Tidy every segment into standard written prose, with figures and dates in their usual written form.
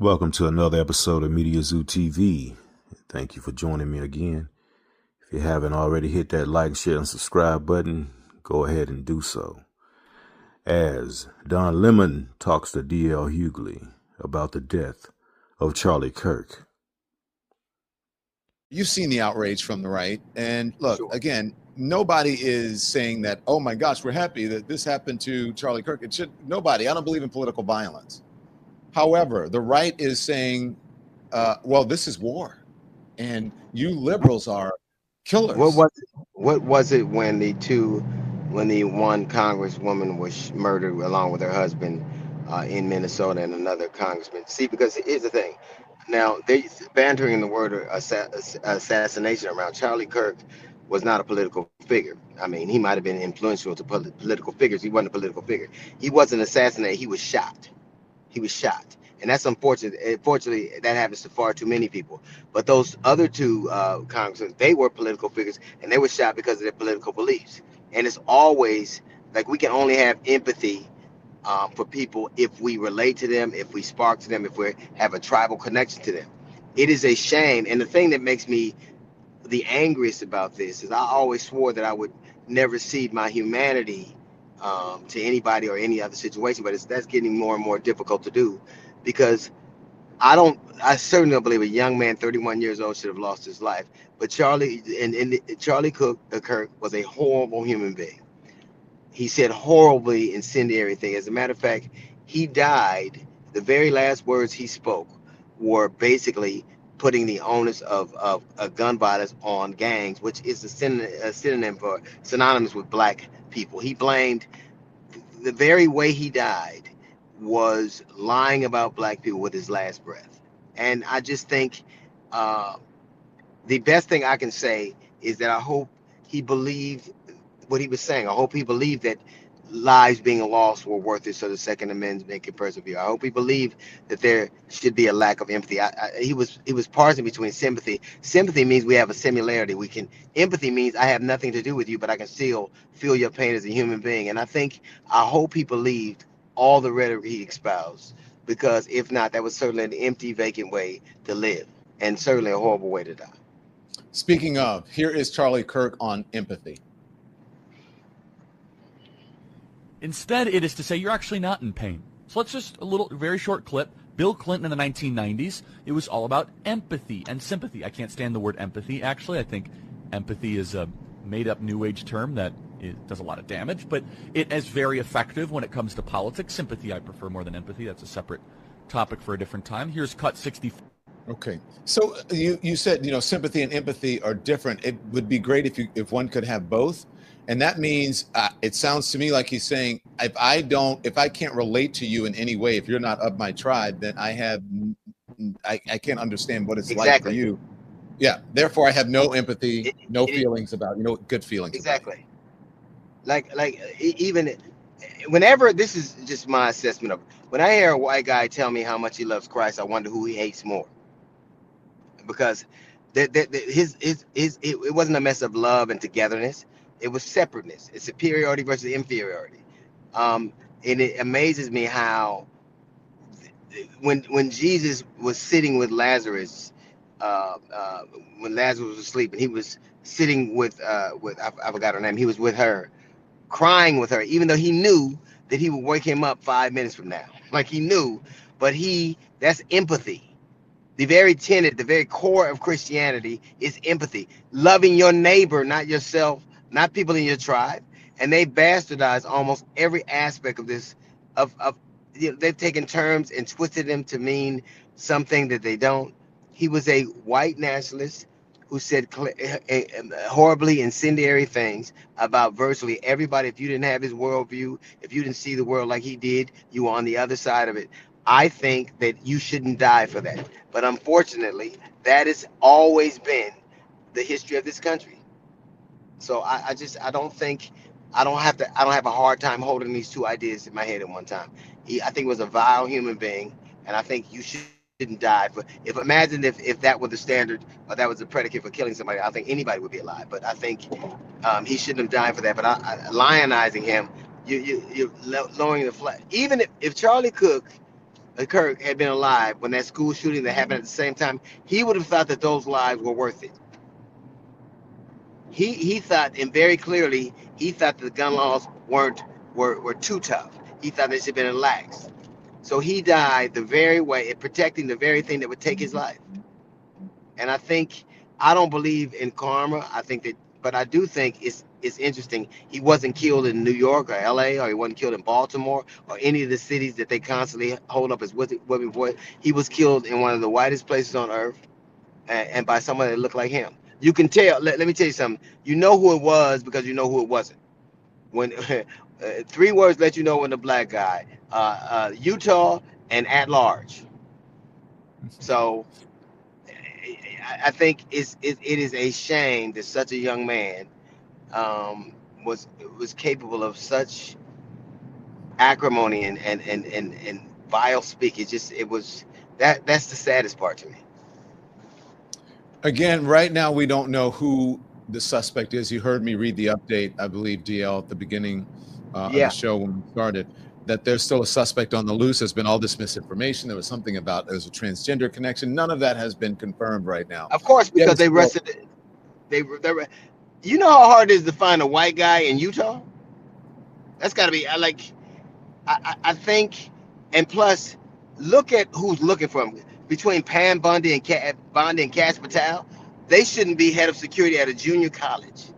Welcome to another episode of Mediazewtv. Thank you for joining me again. If you haven't already hit that like, share, and subscribe button, go ahead and do so. As donlemon talks to DL Hughley about the death of Charlie Kirk. You've seen the outrage from the right. And look, Sure. Again, nobody is saying that, oh my gosh, we're happy that this happened to Charlie Kirk. Nobody. I don't believe in political violence. However, the right is saying, well, this is war. And you liberals are killers. What was it when the one congresswoman was murdered along with her husband in Minnesota and another congressman? See, because here's the thing. Now, they bantering the word assassination around. Charlie Kirk was not a political figure. I mean, he might have been influential to political figures. He wasn't a political figure. He wasn't assassinated. He was shot. He was shot. And that's unfortunate. Unfortunately, that happens to far too many people. But those other two congressmen, they were political figures, and they were shot because of their political beliefs. And it's always like we can only have empathy for people if we relate to them, if we spark to them, if we have a tribal connection to them. It is a shame. And the thing that makes me the angriest about this is I always swore that I would never cede my humanity to anybody or any other situation, but that's getting more and more difficult to do, because I certainly don't believe a young man 31 years old should have lost his life. But Charlie Kirk was a horrible human being. He said horribly incendiary things. As a matter of fact, he died. The very last words he spoke were basically putting the onus of gun violence on gangs, which is a synonym for synonymous with black people. He blamed the very way he died was lying about black people with his last breath. And I just think the best thing I can say is that I hope he believed what he was saying. I hope he believed that lives being lost were worth it so the Second Amendment can persevere. I hope he believed that there should be a lack of empathy. He was parsing between sympathy. Sympathy means we have a similarity. Empathy means I have nothing to do with you, but I can still feel your pain as a human being. And I hope he believed all the rhetoric he espoused, because if not, that was certainly an empty, vacant way to live, and certainly a horrible way to die. Speaking of, here is Charlie Kirk on empathy. Instead, it is to say you're actually not in pain. So let's just very short clip. Bill Clinton in the 1990s, it was all about empathy and sympathy. I can't stand the word empathy, actually. I think empathy is a made-up New Age term that it does a lot of damage, but it is very effective when it comes to politics. Sympathy I prefer more than empathy. That's a separate topic for a different time. Here's cut 64. Okay, so you said sympathy and empathy are different. It would be great if one could have both, and that means it sounds to me like he's saying if I can't relate to you in any way, if you're not of my tribe, then I can't understand what it's like for you. Yeah, therefore I have no empathy, no feelings about good feelings. Exactly. Like even whenever, this is just my assessment of it, when I hear a white guy tell me how much he loves Christ, I wonder who he hates more, because it wasn't a mess of love and togetherness. It was separateness. It's superiority versus inferiority. And it amazes me how when Jesus was sitting with Lazarus, when Lazarus was asleep, and he was sitting with I forgot her name. He was with her, crying with her, even though he knew that he would wake him up 5 minutes from now. Like he knew, but that's empathy. The very tenet, the very core of Christianity is empathy. Loving your neighbor, not yourself, not people in your tribe. And they bastardize almost every aspect of this. They've taken terms and twisted them to mean something that they don't. He was a white nationalist who said horribly incendiary things about virtually everybody. If you didn't have his worldview, if you didn't see the world like he did, you were on the other side of it. I think that you shouldn't die for that. But unfortunately, that has always been the history of this country. So I don't have a hard time holding these two ideas in my head at one time. I think he was a vile human being, and I think you shouldn't die. But imagine if that were the standard, or that was the predicate for killing somebody, I think anybody would be alive. But I think he shouldn't have died for that. But lionizing him, you're lowering the flag. Even if Charlie Kirk Kirk had been alive when that school shooting that happened at the same time, he would have thought that those lives were worth it. He thought, and very clearly, he thought that the gun laws were too tough. He thought they should have been relaxed. So he died the very way, protecting the very thing that would take his life. And I don't believe in karma. But I do think it's interesting. He wasn't killed in New York or LA, or he wasn't killed in Baltimore or any of the cities that they constantly hold up as whipping boys. He was killed in one of the whitest places on earth, and by someone that looked like him. You can tell. Let me tell you something. You know who it was because you know who it wasn't. When 3 words let you know when the black guy, Utah and at large. So I think it is a shame that such a young man was capable of such acrimony and vile speak. That's the saddest part to me. Again, right now we don't know who the suspect is. You heard me read the update, I believe, DL, at the beginning of the show when we started, that there's still a suspect on the loose. There's been all this misinformation. There was something about there's a transgender connection. None of that has been confirmed right now. Of course, because they arrested. You know how hard it is to find a white guy in Utah? That's got to be I think, and plus, look at who's looking for him. Between Pam Bondi and Cash Patel, they shouldn't be head of security at a junior college.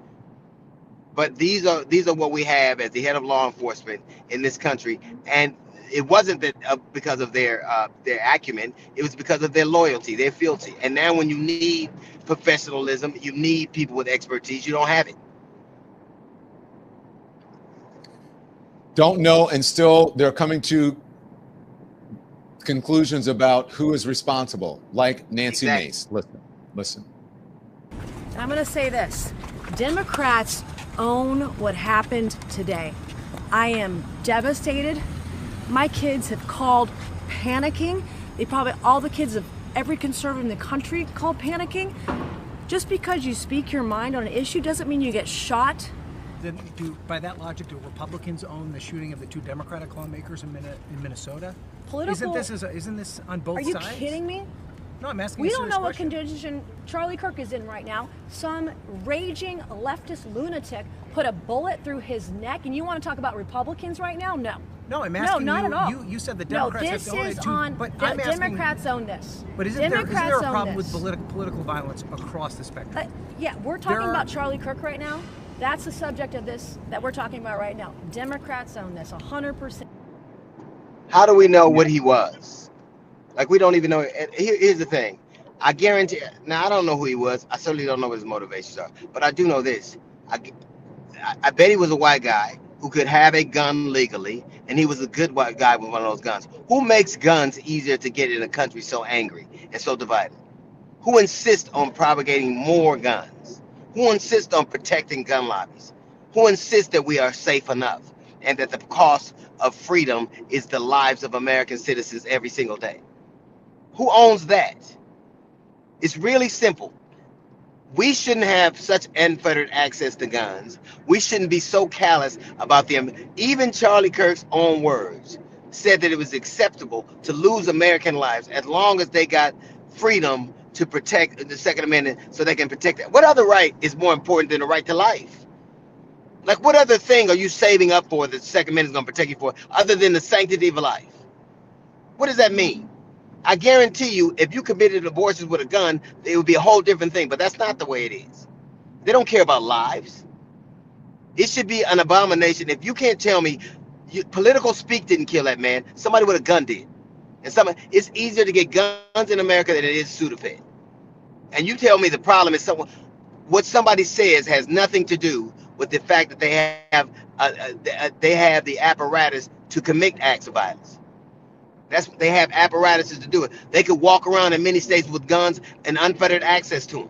But these are what we have as the head of law enforcement in this country, and it wasn't that because of their acumen. It was because of their loyalty, their fealty. And now, when you need professionalism, you need people with expertise. You don't have it. Don't know, and still they're coming to conclusions about who is responsible, like Nancy Mace. Listen. I'm going to say this. Democrats own what happened today. I am devastated. My kids have called panicking. All the kids of every conservative in the country called panicking. Just because you speak your mind on an issue doesn't mean you get shot. Then, by that logic, do Republicans own the shooting of the 2 Democratic lawmakers in Minnesota? Isn't this on both sides? Are you kidding me? No, I'm asking. We don't know what condition Charlie Kirk is in right now. Some raging leftist lunatic put a bullet through his neck, and you want to talk about Republicans right now? No. No, I'm asking. No, not at all. You said the Democrats have owned it too. But Democrats own this. But isn't there a problem with political violence across the spectrum? Yeah, we're talking about Charlie Kirk right now. That's the subject of this that we're talking about right now. Democrats own this 100%. How do we know what he was? Like, we don't even know. Here's the thing. I guarantee. Now, I don't know who he was. I certainly don't know what his motivations are. But I do know this. I bet he was a white guy who could have a gun legally, and he was a good white guy with one of those guns. Who makes guns easier to get in a country so angry and so divided? Who insists on propagating more guns? Who insists on protecting gun lobbies? Who insists that we are safe enough and that the cost of freedom is the lives of American citizens every single day? Who owns that? It's really simple. We shouldn't have such unfettered access to guns. We shouldn't be so callous about them. Even Charlie Kirk's own words said that it was acceptable to lose American lives as long as they got freedom to protect the Second Amendment so they can protect that. What other right is more important than the right to life? Like, what other thing are you saving up for that the Second Amendment is going to protect you for other than the sanctity of life? What does that mean? I guarantee you, if you committed abortions with a gun, it would be a whole different thing, but that's not the way it is. They don't care about lives. It should be an abomination. If you can't tell me political speak didn't kill that man, somebody with a gun did. And it's easier to get guns in America than it is Sudafed. And you tell me the problem is what somebody says has nothing to do with the fact that they have the apparatus to commit acts of violence. They have apparatuses to do it. They could walk around in many states with guns and unfettered access to them.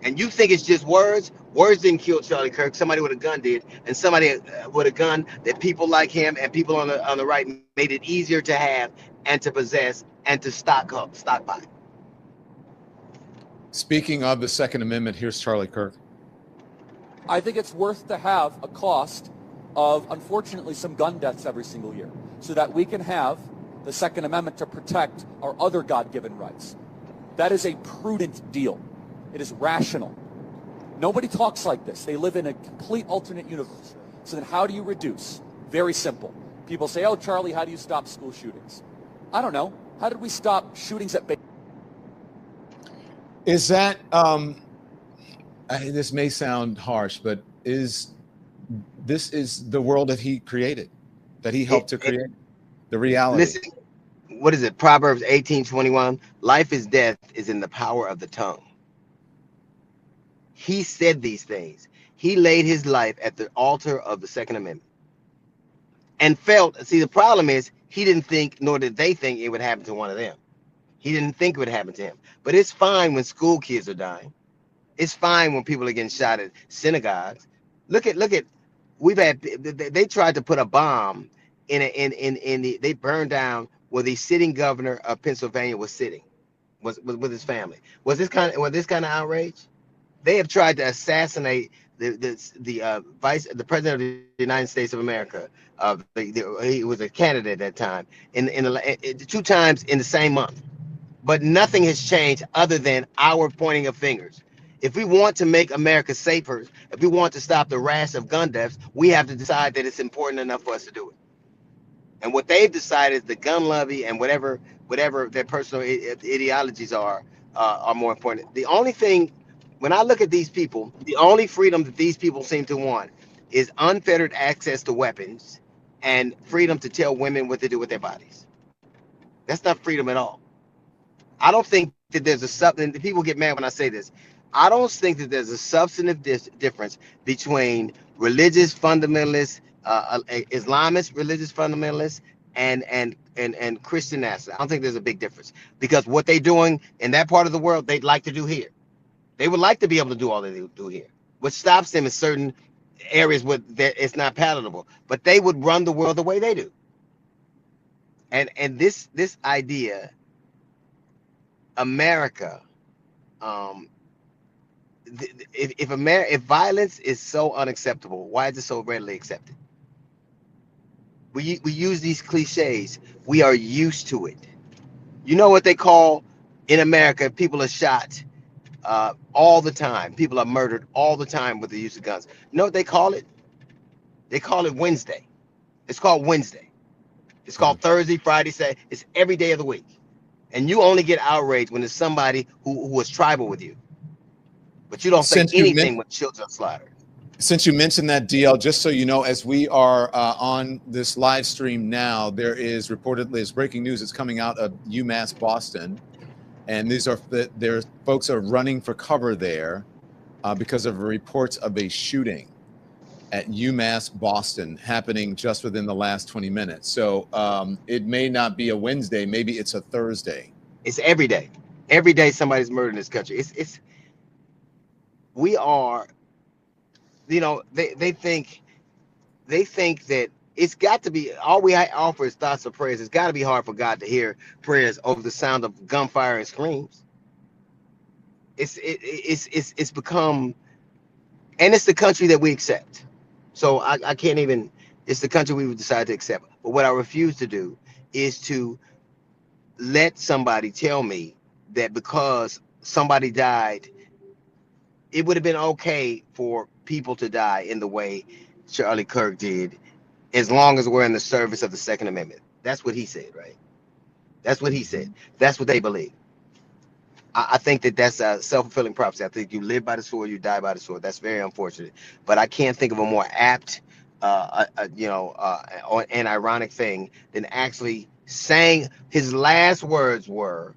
And you think it's just words? Words didn't kill Charlie Kirk. Somebody with a gun did, and somebody with a gun that people like him and people on the right made it easier to have and to possess and to stockpile. Speaking of the Second Amendment, here's Charlie Kirk. I think it's worth to have a cost of, unfortunately, some gun deaths every single year so that we can have the Second Amendment to protect our other God-given rights. That is a prudent deal. It is rational. Nobody talks like this. They live in a complete alternate universe. So then how do you reduce? Very simple. People say, oh, Charlie, how do you stop school shootings? I don't know. How did we stop shootings at Is that, this may sound harsh, but this is the world that he created, that he helped to create, the reality. Listen, what is it? Proverbs 18:21. Life is death is in the power of the tongue. He said these things. He laid his life at the altar of the Second Amendment and felt, see, the problem is he didn't think, nor did they think it would happen to one of them. He didn't think it would happen to him. But it's fine when school kids are dying. It's fine when people are getting shot at synagogues. Look at, we've had, they tried to put a bomb they burned down where the sitting governor of Pennsylvania was sitting, was with his family. Was this kind of outrage? They have tried to assassinate the president of the United States of America. He was a candidate at that time, in 2 times in the same month. But nothing has changed other than our pointing of fingers. If we want to make America safer, if we want to stop the rash of gun deaths, we have to decide that it's important enough for us to do it. And what they've decided is the gun lobby and whatever their personal ideologies are more important. The only thing, when I look at these people, the only freedom that these people seem to want is unfettered access to weapons and freedom to tell women what to do with their bodies. That's not freedom at all. I don't think that there's a substantive, people get mad when I say this. I don't think that there's a substantive difference between religious fundamentalists, Islamist religious fundamentalists, and Christian nationalists. I don't think there's a big difference, because what they're doing in that part of the world, they'd like to do here. They would like to be able to do all they do here. What stops them is certain areas where it's not palatable, but they would run the world the way they do. And this idea, America, if violence is so unacceptable, why is it so readily accepted? We use these cliches. We are used to it. You know what they call in America? People are shot all the time. People are murdered all the time with the use of guns. You know what they call it? They call it Wednesday. It's called Wednesday. It's called Thursday, Friday, Saturday. It's every day of the week. And you only get outraged when there's somebody who was tribal with you. But you don't say anything when children are slaughtered. Since you mentioned that, DL, just so you know, as we are on this live stream now, there is reportedly, it's breaking news, it's coming out of UMass Boston. And there's folks are running for cover there because of reports of a shooting at UMass Boston happening just within the last 20 minutes. So it may not be a Wednesday, maybe it's a Thursday. It's every day. Every day somebody's murdered in this country. We are, you know, they think that it's got to be, all we offer is thoughts of prayers. It's got to be hard for God to hear prayers over the sound of gunfire and screams. It's become, and it's the country that we accept. So I can't even, it's the country we would decide to accept. But what I refuse to do is to let somebody tell me that because somebody died, it would have been okay for people to die in the way Charlie Kirk did, as long as we're in the service of the Second Amendment. That's what he said, right? That's what he said. That's what they believe. I think that that's a self-fulfilling prophecy. I think you live by the sword, you die by the sword. That's very unfortunate. But I can't think of a more apt, and ironic thing than actually saying his last words were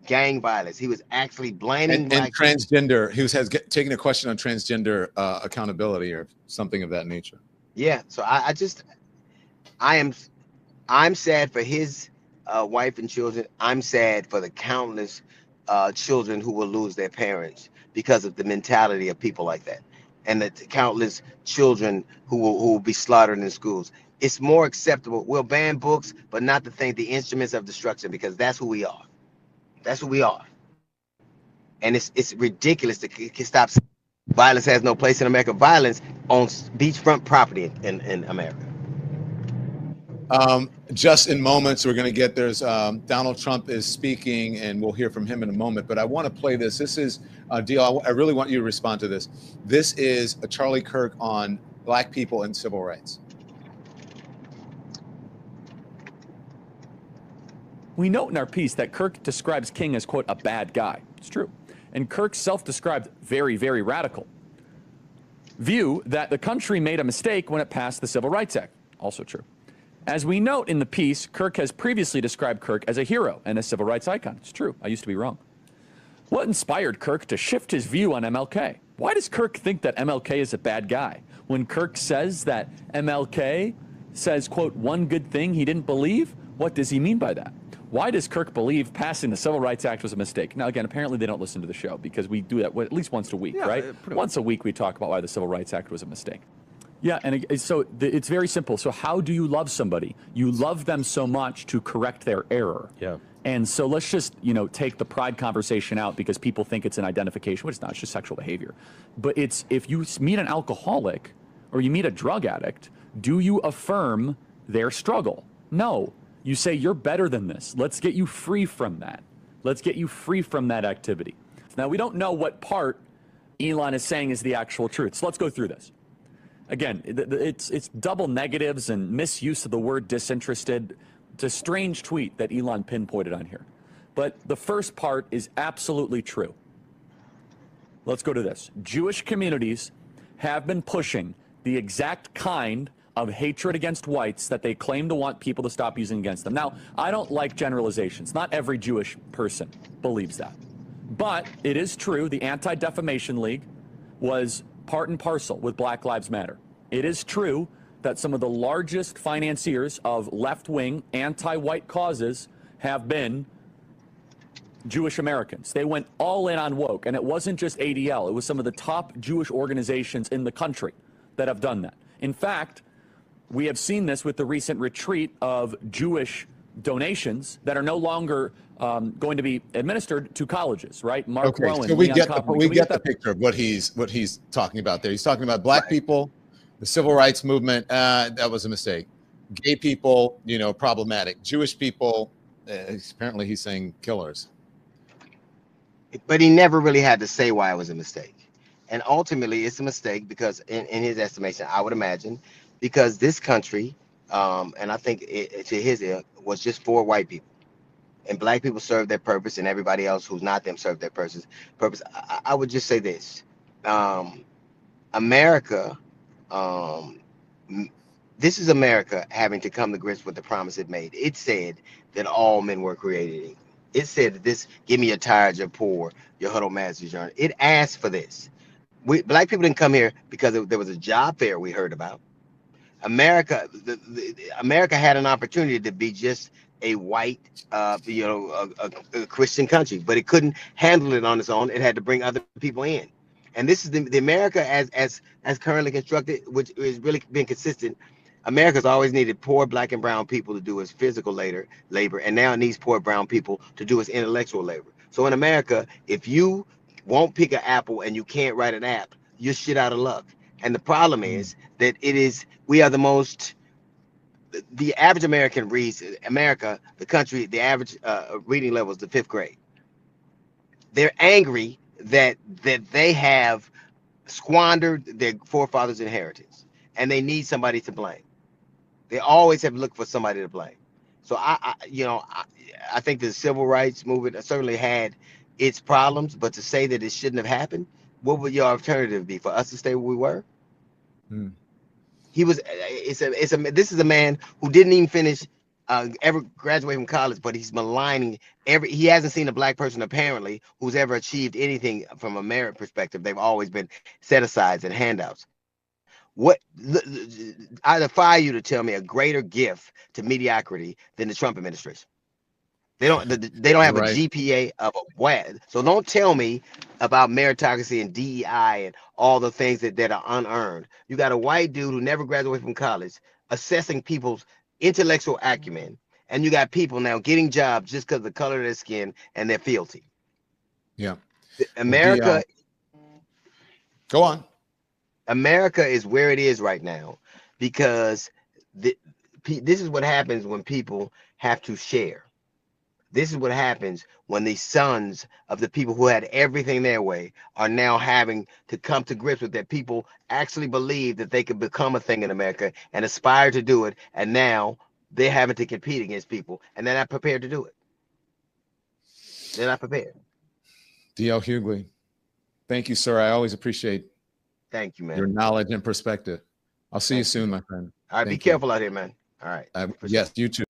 gang violence. He was actually blaming and transgender. He was taking a question on transgender accountability or something of that nature. Yeah. So I'm sad for his wife and children. I'm sad for the countless children who will lose their parents because of the mentality of people like that, and the countless children who will be slaughtered in schools. It's more acceptable. We'll ban books, but not to think the instruments of destruction, because that's who we are. That's who we are. And it's ridiculous to stop. Violence has no place in America. Violence owns beachfront property in America. Just in moments, we're going to get there's Donald Trump is speaking, and we'll hear from him in a moment. But I want to play this. This is DL. I really want you to respond to this. This is a Charlie Kirk on Black people and civil rights. We note in our piece that Kirk describes King as, quote, a bad guy. It's true. And Kirk's self-described very, very radical view that the country made a mistake when it passed the Civil Rights Act. Also true. As we note in the piece, Kirk has previously described Kirk as a hero and a civil rights icon. It's true. I used to be wrong. What inspired Kirk to shift his view on MLK? Why does Kirk think that MLK is a bad guy? When Kirk says that MLK says, quote, one good thing he didn't believe, what does he mean by that? Why does Kirk believe passing the Civil Rights Act was a mistake? Now, again, apparently they don't listen to the show because we do that at least once a week, right? Once a week we talk about why the Civil Rights Act was a mistake. Yeah, and so it's very simple. So how do you love somebody? You love them so much to correct their error. Yeah. And so let's just, take the pride conversation out because people think it's an identification, which it's not. It's just sexual behavior. But it's if you meet an alcoholic or you meet a drug addict, do you affirm their struggle? No. You say, you're better than this. Let's get you free from that. Let's get you free from that activity. Now, we don't know what part Elon is saying is the actual truth. So let's go through this. Again, it's double negatives and misuse of the word disinterested. It's a strange tweet that Elon pinpointed on here. But the first part is absolutely true. Let's go to this. Jewish communities have been pushing the exact kind of hatred against whites that they claim to want people to stop using against them. Now, I don't like generalizations. Not every Jewish person believes that. But it is true, the Anti-Defamation League was part and parcel with Black Lives Matter. It is true that some of the largest financiers of left-wing, anti-white causes have been Jewish Americans. They went all in on woke, and it wasn't just ADL. It was some of the top Jewish organizations in the country that have done that. In fact, we have seen this with the recent retreat of Jewish donations that are no longer going to be administered to colleges, right? Mark Rowan. So we get the picture of what he's talking about there. He's talking about Black people, the civil rights movement. That was a mistake. Gay people, problematic. Jewish people, apparently he's saying killers. But he never really had to say why it was a mistake. And ultimately, it's a mistake because, in his estimation, I would imagine, because this country, and I think to his ear, was just for white people. And Black people serve their purpose, and everybody else who's not them serve their purpose. I would just say this. America, this is America having to come to grips with the promise it made. It said that all men were created equal. It said that this, give me your tired, your poor, your huddled masses, your. It asked for this. Black people didn't come here because there was a job fair we heard about. America, America had an opportunity to be just a white, a Christian country, but it couldn't handle it on its own. It had to bring other people in, and this is the America as currently constructed, which has really been consistent. America's always needed poor Black and brown people to do its physical labor, and now it needs poor brown people to do its intellectual labor. So in America, if you won't pick an apple and you can't write an app, you're shit out of luck. And the problem is that we are the average American reads, the country, the average reading level is the 5th grade. They're angry that they have squandered their forefathers' inheritance, and they need somebody to blame. They always have looked for somebody to blame. So I think the civil rights movement certainly had its problems, but to say that it shouldn't have happened, what would your alternative be? For us to stay where we were? This is a man who didn't even finish ever graduate from college, but he's maligning he hasn't seen a Black person apparently who's ever achieved anything from a merit perspective. They've always been set-asides and handouts. I defy you to tell me a greater gift to mediocrity than the Trump administration. They don't have a GPA of a what. So don't tell me about meritocracy and DEI and all the things that are unearned. You got a white dude who never graduated from college assessing people's intellectual acumen, and you got people now getting jobs just because of the color of their skin and their fealty. Yeah. America. Go on. America is where it is right now because this is what happens when people have to share. This is what happens when the sons of the people who had everything their way are now having to come to grips with that. People actually believe that they could become a thing in America and aspire to do it, and now they're having to compete against people, and they're not prepared to do it. They're not prepared. DL Hughley, thank you, sir. I always appreciate Thank you, man. your knowledge and perspective. I'll see you soon, my friend. All right, be careful out here, man. All right. Yes, you too.